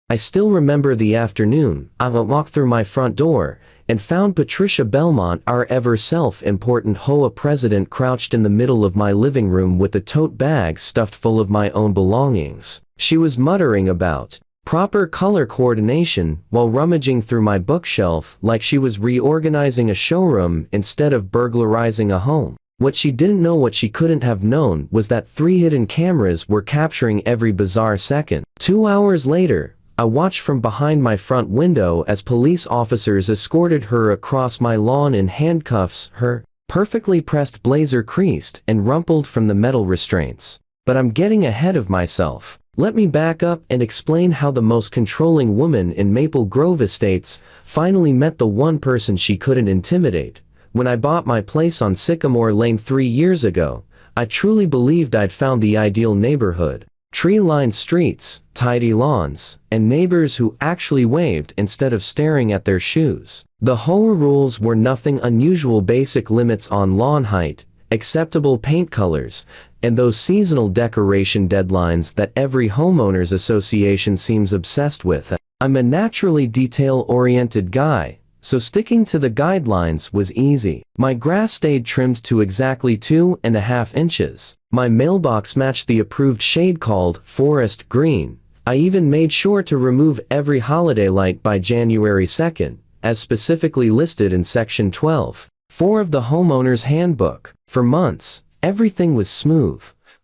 I still remember the afternoon. I walked through my front door and found Patricia Belmont, our ever self-important HOA president, crouched in the middle of my living room with a tote bag stuffed full of my own belongings. She was muttering about proper color coordination while rummaging through my bookshelf like she was reorganizing a showroom instead of burglarizing a home. What she didn't know, what she couldn't have known, was that 3 hidden cameras were capturing every bizarre second. 2 hours later, I watched from behind my front window as police officers escorted her across my lawn in handcuffs, her perfectly pressed blazer creased and rumpled from the metal restraints. But I'm getting ahead of myself. Let me back up and explain how the most controlling woman in Maple Grove Estates finally met the one person she couldn't intimidate. When I bought my place on Sycamore Lane 3 years ago, I truly believed I'd found the ideal neighborhood. Tree-lined streets, tidy lawns, and neighbors who actually waved instead of staring at their shoes. The HOA rules were nothing unusual: basic limits on lawn height, acceptable paint colors, and those seasonal decoration deadlines that every homeowners association seems obsessed with. I'm a naturally detail-oriented guy, so sticking to the guidelines was easy. My grass stayed trimmed to exactly 2.5 inches. My mailbox matched the approved shade called forest green. I even made sure to remove every holiday light by January 2nd, as specifically listed in Section 12.4 of the Homeowner's Handbook. For months, everything was smooth.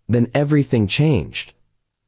Then everything changed.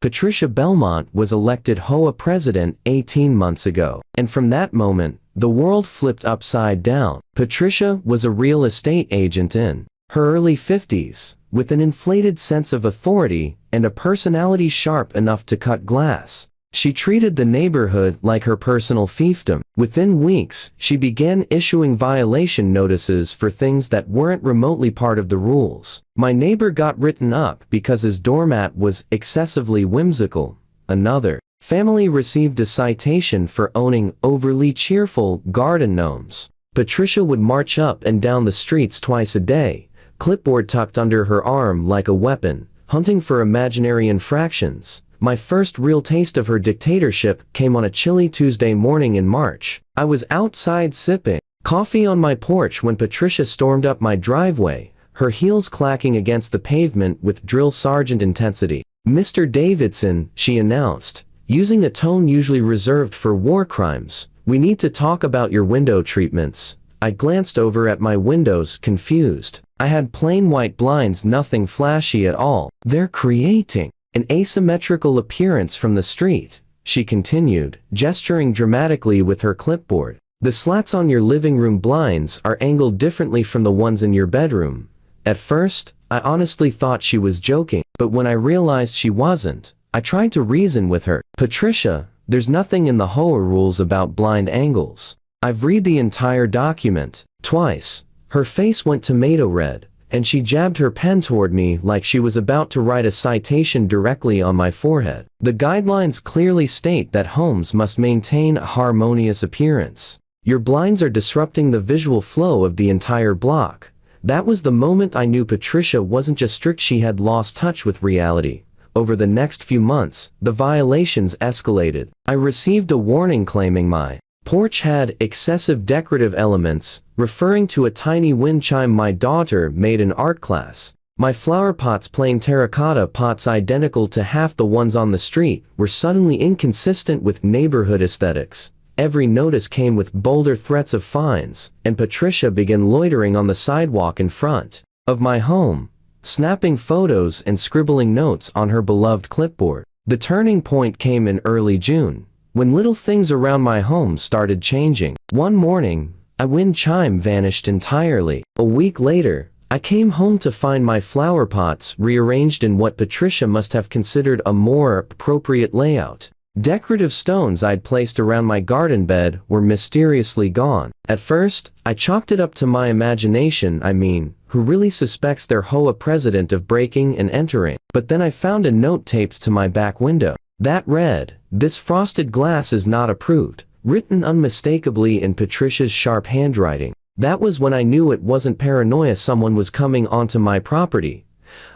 Patricia Belmont was elected HOA president 18 months ago. And from that moment, the world flipped upside down. Patricia was a real estate agent in her early 50s, with an inflated sense of authority and a personality sharp enough to cut glass. She treated the neighborhood like her personal fiefdom. Within weeks, she began issuing violation notices for things that weren't remotely part of the rules. My neighbor got written up because his doormat was excessively whimsical. Another family received a citation for owning overly cheerful garden gnomes. Patricia would march up and down the streets twice a day, clipboard tucked under her arm like a weapon, hunting for imaginary infractions. My first real taste of her dictatorship came on a chilly Tuesday morning in March. I was outside sipping coffee on my porch when Patricia stormed up my driveway, her heels clacking against the pavement with drill sergeant intensity. "Mr. Davidson," she announced, using a tone usually reserved for war crimes, "we need to talk about your window treatments." I glanced over at my windows, confused. I had plain white blinds, nothing flashy at all. "They're creating an asymmetrical appearance from the street," she continued, gesturing dramatically with her clipboard. "The slats on your living room blinds are angled differently from the ones in your bedroom." At first, I honestly thought she was joking, but when I realized she wasn't, I tried to reason with her. "Patricia, there's nothing in the HOA rules about blind angles. I've read the entire document." Twice, her face went tomato red, and she jabbed her pen toward me like she was about to write a citation directly on my forehead. "The guidelines clearly state that homes must maintain a harmonious appearance. Your blinds are disrupting the visual flow of the entire block." That was the moment I knew Patricia wasn't just strict, she had lost touch with reality. Over the next few months, the violations escalated. I received a warning claiming my porch had excessive decorative elements, referring to a tiny wind chime my daughter made in art class. My flower pots, plain terracotta pots identical to half the ones on the street, were suddenly inconsistent with neighborhood aesthetics. Every notice came with bolder threats of fines, and Patricia began loitering on the sidewalk in front of my home, snapping photos and scribbling notes on her beloved clipboard. The turning point came in early June, when little things around my home started changing. One morning, a wind chime vanished entirely. A week later, I came home to find my flower pots rearranged in what Patricia must have considered a more appropriate layout. Decorative stones I'd placed around my garden bed were mysteriously gone. At first, I chalked it up to my imagination. Who really suspects their HOA president of breaking and entering? But then I found a note taped to my back window. That read, "This frosted glass is not approved," written unmistakably in Patricia's sharp handwriting. That was when I knew it wasn't paranoia someone was coming onto my property.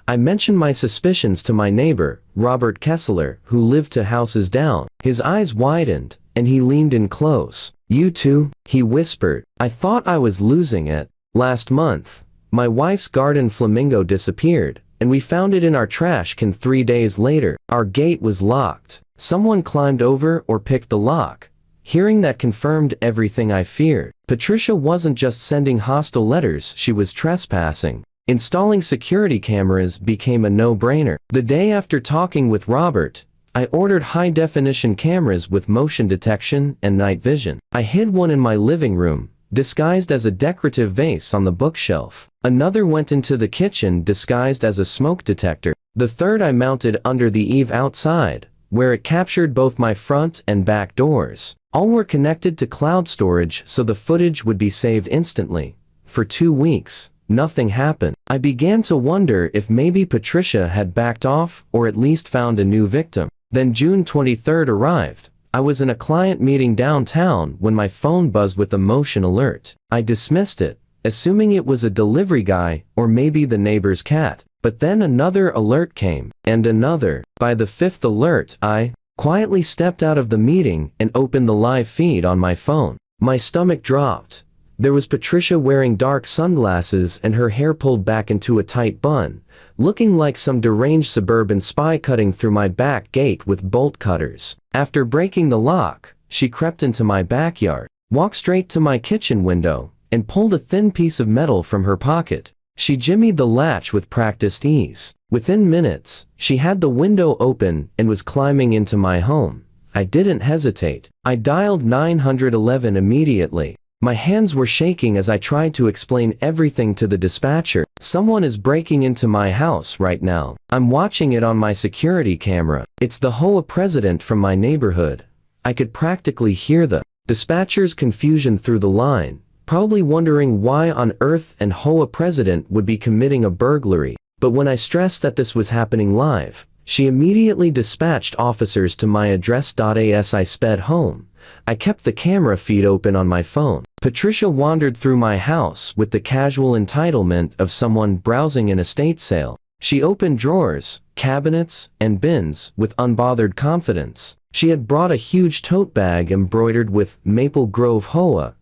I mentioned my suspicions to my neighbor, Robert Kessler, who lived 2 houses down. His eyes widened, and he leaned in close. "You too?" he whispered. I thought I was losing it. "Last month, my wife's garden flamingo disappeared, and we found it in our trash can 3 days later. Our gate was locked. Someone climbed over or picked the lock." Hearing that confirmed everything I feared. Patricia wasn't just sending hostile letters, she was trespassing. Installing security cameras became a no-brainer. The day after talking with Robert, I ordered high-definition cameras with motion detection and night vision. I hid one in my living room, disguised as a decorative vase on the bookshelf. Another went into the kitchen disguised as a smoke detector. The third I mounted under the eave outside, where it captured both my front and back doors. All were connected to cloud storage so the footage would be saved instantly. For 2 weeks, nothing happened. I began to wonder if maybe Patricia had backed off or at least found a new victim. Then June 23rd arrived. I was in a client meeting downtown when my phone buzzed with a motion alert. I dismissed it, assuming it was a delivery guy or maybe the neighbor's cat. But then another alert came, and another. By the 5th alert, I quietly stepped out of the meeting and opened the live feed on my phone. My stomach dropped. There was Patricia wearing dark sunglasses and her hair pulled back into a tight bun, looking like some deranged suburban spy cutting through my back gate with bolt cutters. After breaking the lock, she crept into my backyard, walked straight to my kitchen window, and pulled a thin piece of metal from her pocket. She jimmied the latch with practiced ease. Within minutes, she had the window open and was climbing into my home. I didn't hesitate. I dialed 911 immediately. My hands were shaking as I tried to explain everything to the dispatcher. "Someone is breaking into my house right now. I'm watching it on my security camera. It's the HOA president from my neighborhood." I could practically hear the dispatcher's confusion through the line, probably wondering why on earth an HOA president would be committing a burglary. But when I stressed that this was happening live, she immediately dispatched officers to my address. As I sped home, I kept the camera feed open on my phone. Patricia wandered through my house with the casual entitlement of someone browsing an estate sale. She opened drawers, cabinets, and bins with unbothered confidence. She had brought a huge tote bag embroidered with Maple Grove HOA,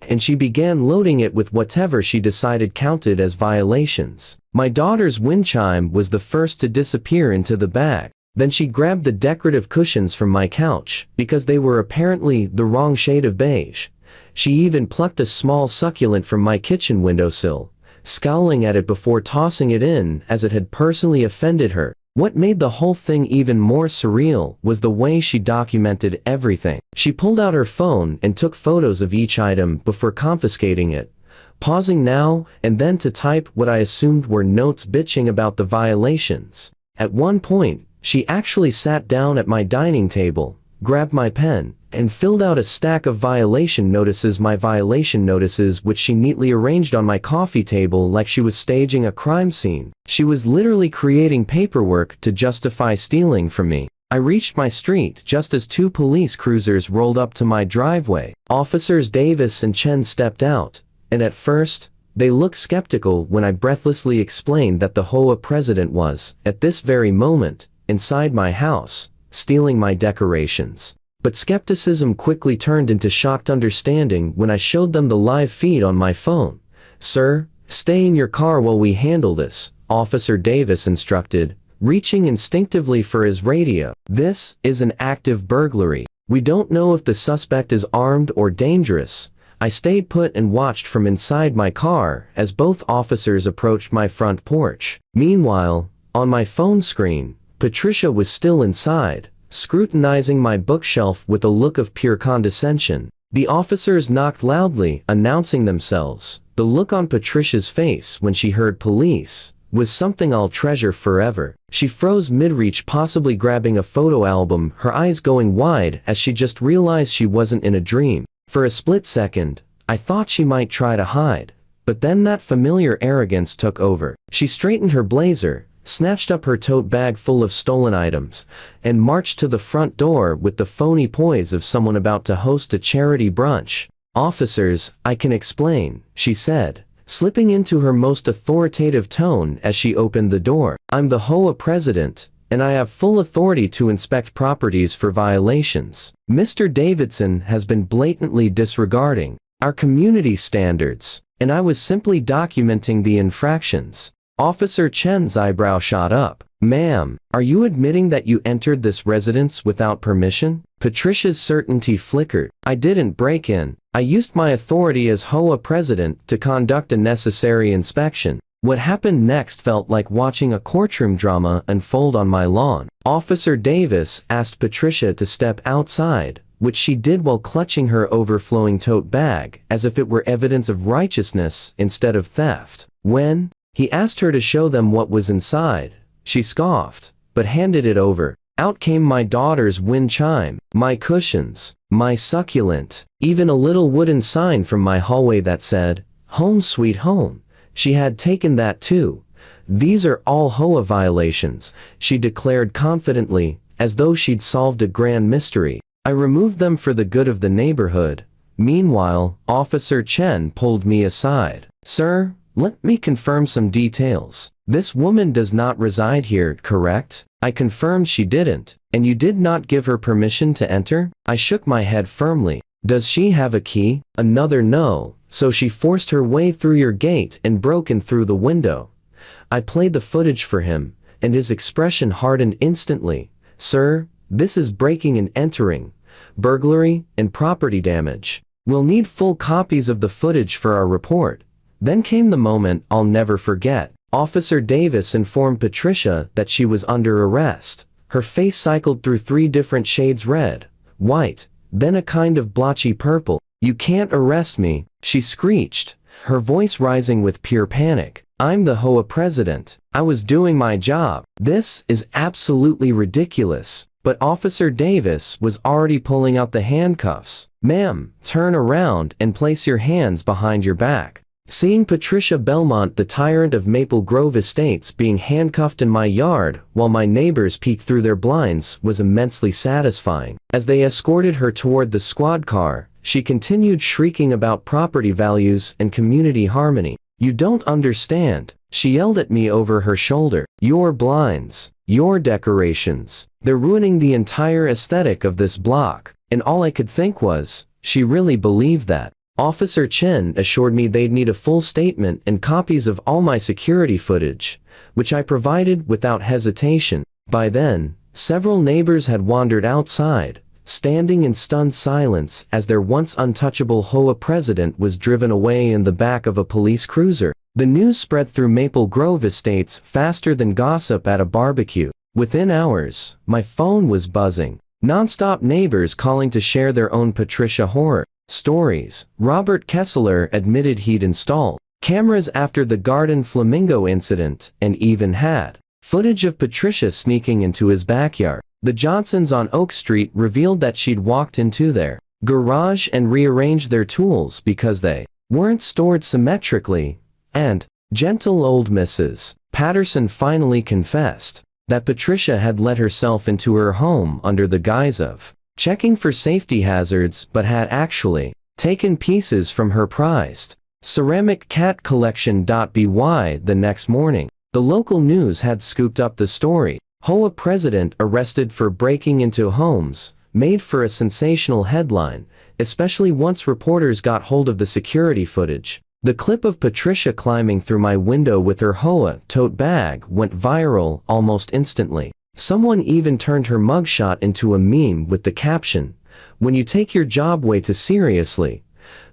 and she began loading it with whatever she decided counted as violations. My daughter's wind chime was the first to disappear into the bag. Then she grabbed the decorative cushions from my couch, because they were apparently the wrong shade of beige. She even plucked a small succulent from my kitchen windowsill, scowling at it before tossing it in as it had personally offended her. What made the whole thing even more surreal was the way she documented everything. She pulled out her phone and took photos of each item before confiscating it, pausing now and then to type what I assumed were notes bitching about the violations. At one point, she actually sat down at my dining table, grabbed my pen, and filled out a stack of violation notices which she neatly arranged on my coffee table like she was staging a crime scene. She was literally creating paperwork to justify stealing from me. I reached my street just as 2 police cruisers rolled up to my driveway. Officers Davis and Chen stepped out, and at first, they looked skeptical when I breathlessly explained that the HOA president was, at this very moment, inside my house, stealing my decorations. But skepticism quickly turned into shocked understanding when I showed them the live feed on my phone. "Sir, stay in your car while we handle this," Officer Davis instructed, reaching instinctively for his radio. "This is an active burglary. We don't know if the suspect is armed or dangerous." I stayed put and watched from inside my car as both officers approached my front porch. Meanwhile, on my phone screen, Patricia was still inside, scrutinizing my bookshelf with a look of pure condescension. The officers knocked loudly, announcing themselves. The look on Patricia's face when she heard police was something I'll treasure forever. She froze mid-reach, possibly grabbing a photo album, her eyes going wide as she just realized she wasn't in a dream. For a split second, I thought she might try to hide, but then that familiar arrogance took over. She straightened her blazer, snatched up her tote bag full of stolen items, and marched to the front door with the phony poise of someone about to host a charity brunch. "Officers, I can explain," she said, slipping into her most authoritative tone as she opened the door. "I'm the HOA president, and I have full authority to inspect properties for violations. Mr. Davidson has been blatantly disregarding our community standards, and I was simply documenting the infractions." Officer Chen's eyebrow shot up. "Ma'am, are you admitting that you entered this residence without permission?" Patricia's certainty flickered. "I didn't break in. I used my authority as HOA president to conduct a necessary inspection." What happened next felt like watching a courtroom drama unfold on my lawn. Officer Davis asked Patricia to step outside, which she did while clutching her overflowing tote bag as if it were evidence of righteousness instead of theft. When he asked her to show them what was inside, she scoffed, but handed it over. Out came my daughter's wind chime, my cushions, my succulent, even a little wooden sign from my hallway that said, "Home Sweet Home." She had taken that too. "These are all HOA violations," she declared confidently, as though she'd solved a grand mystery. "I removed them for the good of the neighborhood." Meanwhile, Officer Chen pulled me aside. "Sir, let me confirm some details. This woman does not reside here, correct?" I confirmed she didn't. "And you did not give her permission to enter?" I shook my head firmly. "Does she have a key?" Another no. "So she forced her way through your gate and broke in through the window." I played the footage for him, and his expression hardened instantly. "Sir, this is breaking and entering, burglary, and property damage. We'll need full copies of the footage for our report." Then came the moment I'll never forget. Officer Davis informed Patricia that she was under arrest. Her face cycled through 3 different shades: red, white, then a kind of blotchy purple. "You can't arrest me," she screeched, her voice rising with pure panic. "I'm the HOA president. I was doing my job." This is absolutely ridiculous. But Officer Davis was already pulling out the handcuffs. "Ma'am, turn around and place your hands behind your back." Seeing Patricia Belmont, the tyrant of Maple Grove Estates, being handcuffed in my yard while my neighbors peeked through their blinds was immensely satisfying. As they escorted her toward the squad car, she continued shrieking about property values and community harmony. "You don't understand," she yelled at me over her shoulder. "Your blinds, your decorations, they're ruining the entire aesthetic of this block." And all I could think was, she really believed that. Officer Chen assured me they'd need a full statement and copies of all my security footage, which I provided without hesitation. By then, several neighbors had wandered outside, standing in stunned silence as their once untouchable HOA president was driven away in the back of a police cruiser. The news spread through Maple Grove Estates faster than gossip at a barbecue. Within hours, my phone was buzzing. Non-stop neighbors calling to share their own Patricia horror stories. Robert Kessler admitted he'd installed cameras after the Garden Flamingo incident and even had footage of Patricia sneaking into his backyard. The Johnsons on Oak Street revealed that she'd walked into their garage and rearranged their tools because they weren't stored symmetrically. And gentle old Mrs. Patterson finally confessed that Patricia had let herself into her home under the guise of checking for safety hazards, but had actually taken pieces from her prized ceramic cat collection. By the next morning, the local news had scooped up the story. HOA president arrested for breaking into homes made for a sensational headline, especially once reporters got hold of the security footage. The clip of Patricia climbing through my window with her HOA tote bag went viral almost instantly. Someone even turned her mugshot into a meme with the caption, "When you take your job way too seriously."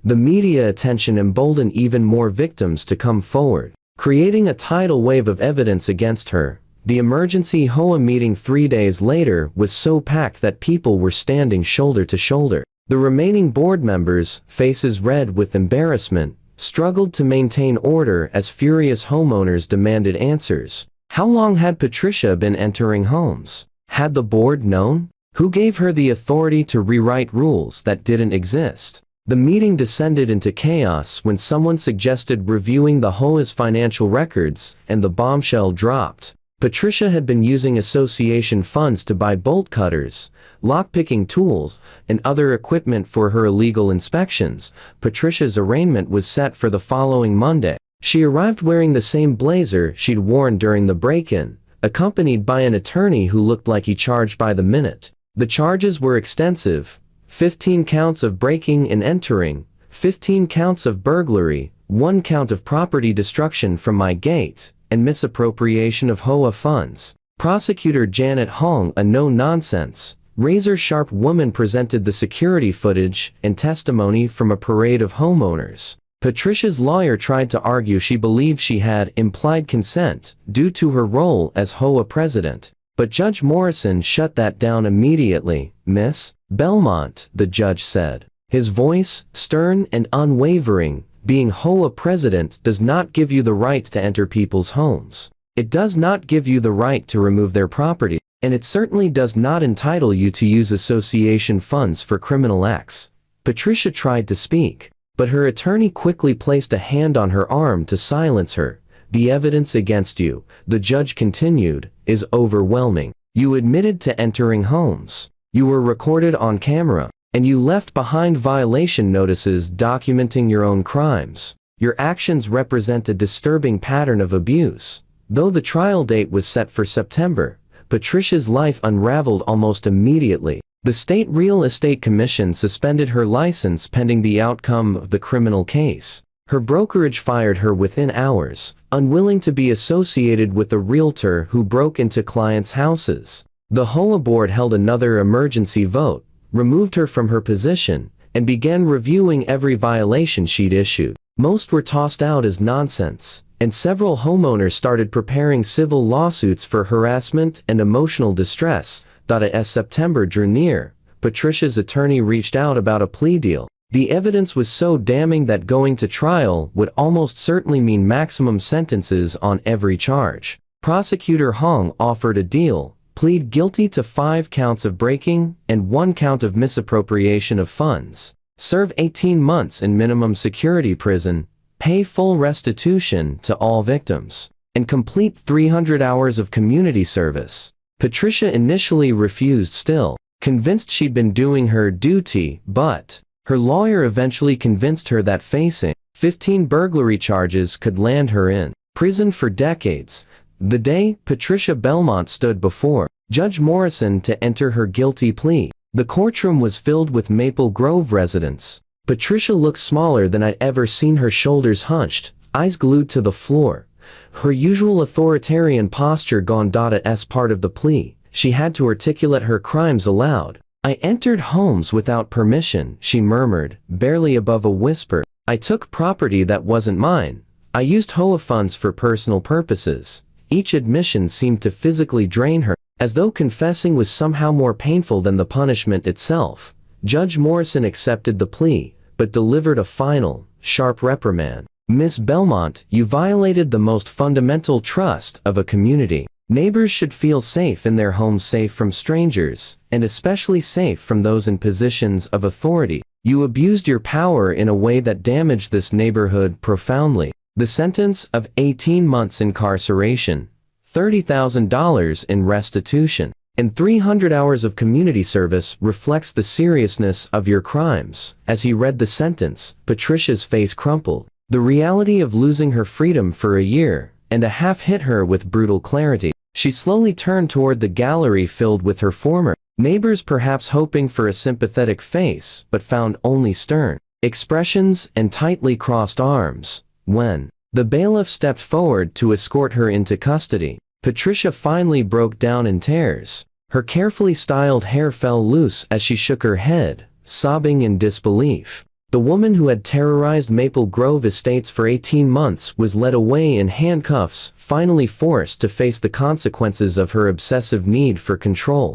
The media attention emboldened even more victims to come forward, creating a tidal wave of evidence against her. The emergency HOA meeting 3 days later was so packed that people were standing shoulder to shoulder. The remaining board members, faces red with embarrassment, struggled to maintain order as furious homeowners demanded answers. How long had Patricia been entering homes? Had the board known? Who gave her the authority to rewrite rules that didn't exist? The meeting descended into chaos when someone suggested reviewing the HOA's financial records, and the bombshell dropped. Patricia had been using association funds to buy bolt cutters, lockpicking tools, and other equipment for her illegal inspections. Patricia's arraignment was set for the following Monday. She arrived wearing the same blazer she'd worn during the break-in, accompanied by an attorney who looked like he charged by the minute. The charges were extensive: 15 counts of breaking and entering, 15 counts of burglary, 1 count of property destruction from my gate, and misappropriation of HOA funds. Prosecutor Janet Hong, a no-nonsense, razor-sharp woman, presented the security footage and testimony from a parade of homeowners. Patricia's lawyer tried to argue she believed she had implied consent due to her role as HOA president, but Judge Morrison shut that down immediately. "Miss Belmont," the judge said, his voice stern and unwavering, "being HOA president does not give you the right to enter people's homes. It does not give you the right to remove their property, and it certainly does not entitle you to use association funds for criminal acts." Patricia tried to speak, but her attorney quickly placed a hand on her arm to silence her. "The evidence against you," the judge continued, "is overwhelming. You admitted to entering homes. You were recorded on camera, and you left behind violation notices documenting your own crimes. Your actions represent a disturbing pattern of abuse." Though the trial date was set for September, Patricia's life unraveled almost immediately. The State Real Estate Commission suspended her license pending the outcome of the criminal case. Her brokerage fired her within hours, unwilling to be associated with a realtor who broke into clients' houses. The HOA board held another emergency vote, removed her from her position, and began reviewing every violation she'd issued. Most were tossed out as nonsense, and several homeowners started preparing civil lawsuits for harassment and emotional distress. As September drew near, Patricia's attorney reached out about a plea deal. The evidence was so damning that going to trial would almost certainly mean maximum sentences on every charge. Prosecutor Hong offered a deal: plead guilty to 5 counts of breaking and 1 count of misappropriation of funds, serve 18 months in minimum security prison, pay full restitution to all victims, and complete 300 hours of community service. Patricia initially refused, still convinced she'd been doing her duty, but her lawyer eventually convinced her that facing 15 burglary charges could land her in prison for decades. The day Patricia Belmont stood before Judge Morrison to enter her guilty plea, the courtroom was filled with Maple Grove residents. Patricia looked smaller than I'd ever seen her, shoulders hunched, eyes glued to the floor, her usual authoritarian posture gone. As part of the plea, she had to articulate her crimes aloud. "I entered homes without permission," she murmured, barely above a whisper. "I took property that wasn't mine. I used HOA funds for personal purposes." Each admission seemed to physically drain her, as though confessing was somehow more painful than the punishment itself. Judge Morrison accepted the plea, but delivered a final, sharp reprimand. "Miss Belmont, you violated the most fundamental trust of a community. Neighbors should feel safe in their homes, safe from strangers, and especially safe from those in positions of authority. You abused your power in a way that damaged this neighborhood profoundly." The sentence of 18 months incarceration, $30,000 in restitution, and 300 hours of community service reflects the seriousness of your crimes. As he read the sentence, Patricia's face crumpled. The reality of losing her freedom for a year and a half hit her with brutal clarity. She slowly turned toward the gallery filled with her former neighbors, perhaps hoping for a sympathetic face, but found only stern expressions and tightly crossed arms. When the bailiff stepped forward to escort her into custody, Patricia finally broke down in tears. Her carefully styled hair fell loose as she shook her head, sobbing in disbelief. The woman who had terrorized Maple Grove Estates for 18 months was led away in handcuffs, finally forced to face the consequences of her obsessive need for control.